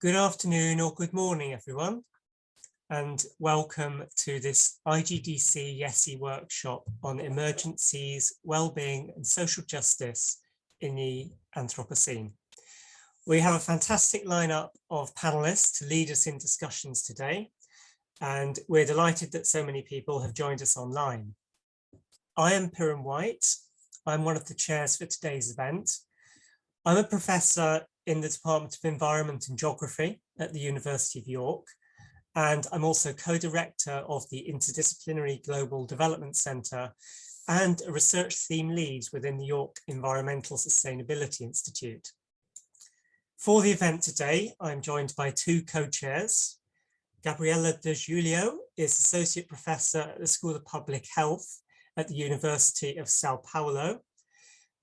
Good afternoon or good morning, everyone, and welcome to this IGDC YESI workshop on emergencies, wellbeing and social justice in the Anthropocene. We have a fantastic lineup of panelists to lead us in discussions today, and we're delighted that so many people have joined us online. I am Piran White. I'm one of the chairs for today's event. I'm a professor in the Department of Environment and Geography at the University of York, and I'm also co-director of the Interdisciplinary Global Development Centre and a research theme lead within the York Environmental Sustainability Institute. For the event today, I'm joined by two co-chairs. Gabriela De Julio is Associate Professor at the School of Public Health at the University of Sao Paulo.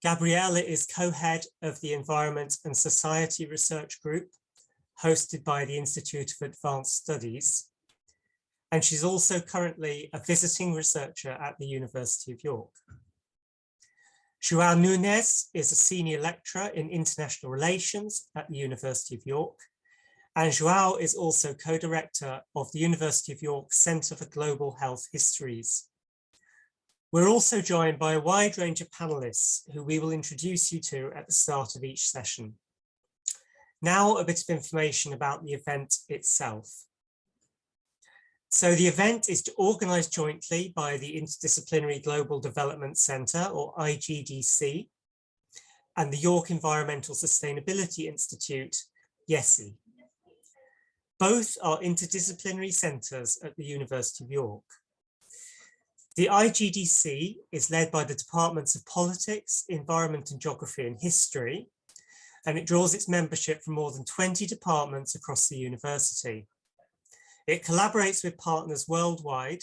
Gabriela is co-head of the Environment and Society Research Group, hosted by the Institute of Advanced Studies. And she's also currently a visiting researcher at the University of York. João Nunes is a senior lecturer in international relations at the University of York. And João is also co-director of the University of York Centre for Global Health Histories. We're also joined by a wide range of panelists who we will introduce you to at the start of each session. Now, a bit of information about the event itself. So the event is organised jointly by the Interdisciplinary Global Development Centre, or IGDC, and the York Environmental Sustainability Institute, YESI. Both are interdisciplinary centres at the University of York. The IGDC is led by the Departments of Politics, Environment and Geography and History, and it draws its membership from more than 20 departments across the university. It collaborates with partners worldwide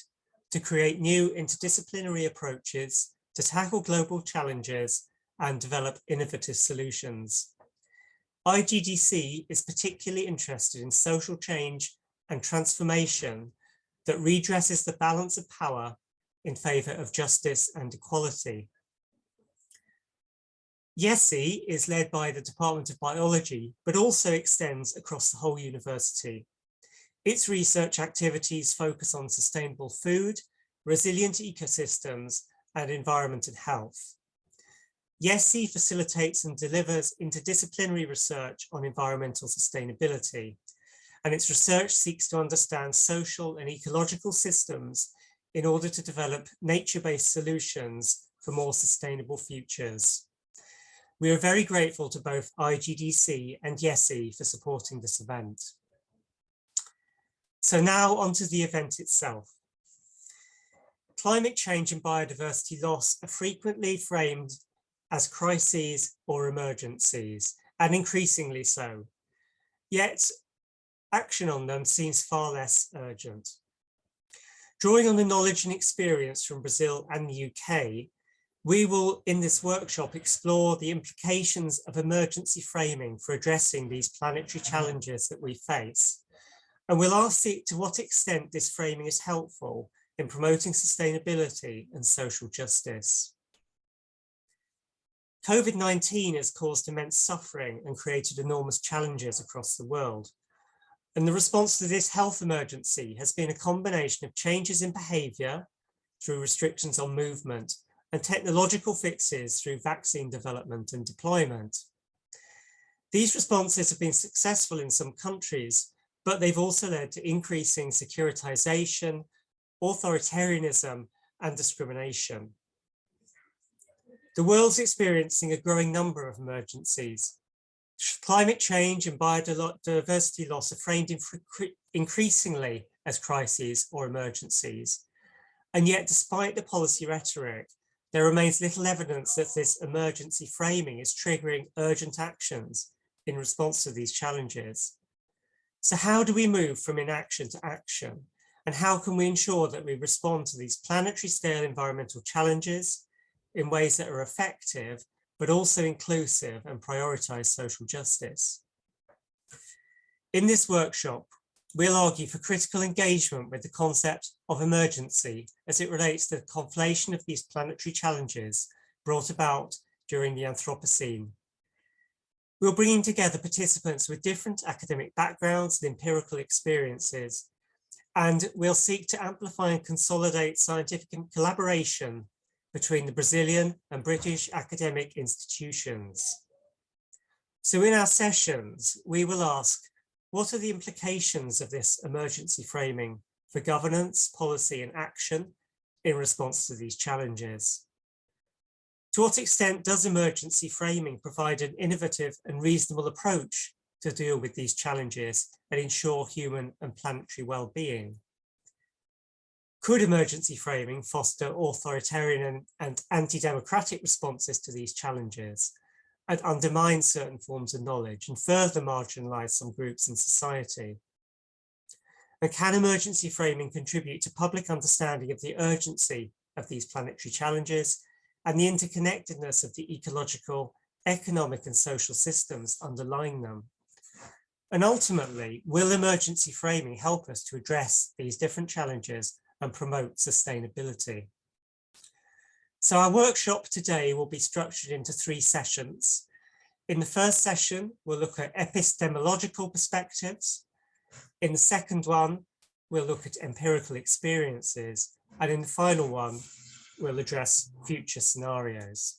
to create new interdisciplinary approaches to tackle global challenges and develop innovative solutions. IGDC is particularly interested in social change and transformation that redresses the balance of power in favour of justice and equality. YESI is led by the Department of Biology, but also extends across the whole university. Its research activities focus on sustainable food, resilient ecosystems, and environment and health. YESI facilitates and delivers interdisciplinary research on environmental sustainability, and its research seeks to understand social and ecological systems in order to develop nature-based solutions for more sustainable futures. We are very grateful to both IGDC and YESI for supporting this event. So now onto the event itself. Climate change and biodiversity loss are frequently framed as crises or emergencies, and increasingly so. Yet action on them seems far less urgent. Drawing on the knowledge and experience from Brazil and the UK, we will, in this workshop, explore the implications of emergency framing for addressing these planetary challenges that we face. And we'll ask to what extent this framing is helpful in promoting sustainability and social justice. COVID-19 has caused immense suffering and created enormous challenges across the world. And the response to this health emergency has been a combination of changes in behaviour through restrictions on movement and technological fixes through vaccine development and deployment. These responses have been successful in some countries, but they've also led to increasing securitisation, authoritarianism, and discrimination. The world's experiencing a growing number of emergencies. Climate change and biodiversity loss are framed increasingly as crises or emergencies. And yet, despite the policy rhetoric, there remains little evidence that this emergency framing is triggering urgent actions in response to these challenges. So how do we move from inaction to action? And how can we ensure that we respond to these planetary scale environmental challenges in ways that are effective, but also inclusive and prioritise social justice? In this workshop, we'll argue for critical engagement with the concept of emergency as it relates to the conflation of these planetary challenges brought about during the Anthropocene. We're bringing together participants with different academic backgrounds and empirical experiences, and we'll seek to amplify and consolidate scientific collaboration between the Brazilian and British academic institutions. So in our sessions, we will ask, what are the implications of this emergency framing for governance, policy, and action in response to these challenges? To what extent does emergency framing provide an innovative and reasonable approach to deal with these challenges and ensure human and planetary well-being? Could emergency framing foster authoritarian and anti-democratic responses to these challenges and undermine certain forms of knowledge and further marginalize some groups in society? And can emergency framing contribute to public understanding of the urgency of these planetary challenges and the interconnectedness of the ecological, economic, and social systems underlying them? And ultimately, will emergency framing help us to address these different challenges and promote sustainability? So our workshop today will be structured into 3 sessions. In the first session, we'll look at epistemological perspectives. In the second one, we'll look at empirical experiences. And in the final one, we'll address future scenarios.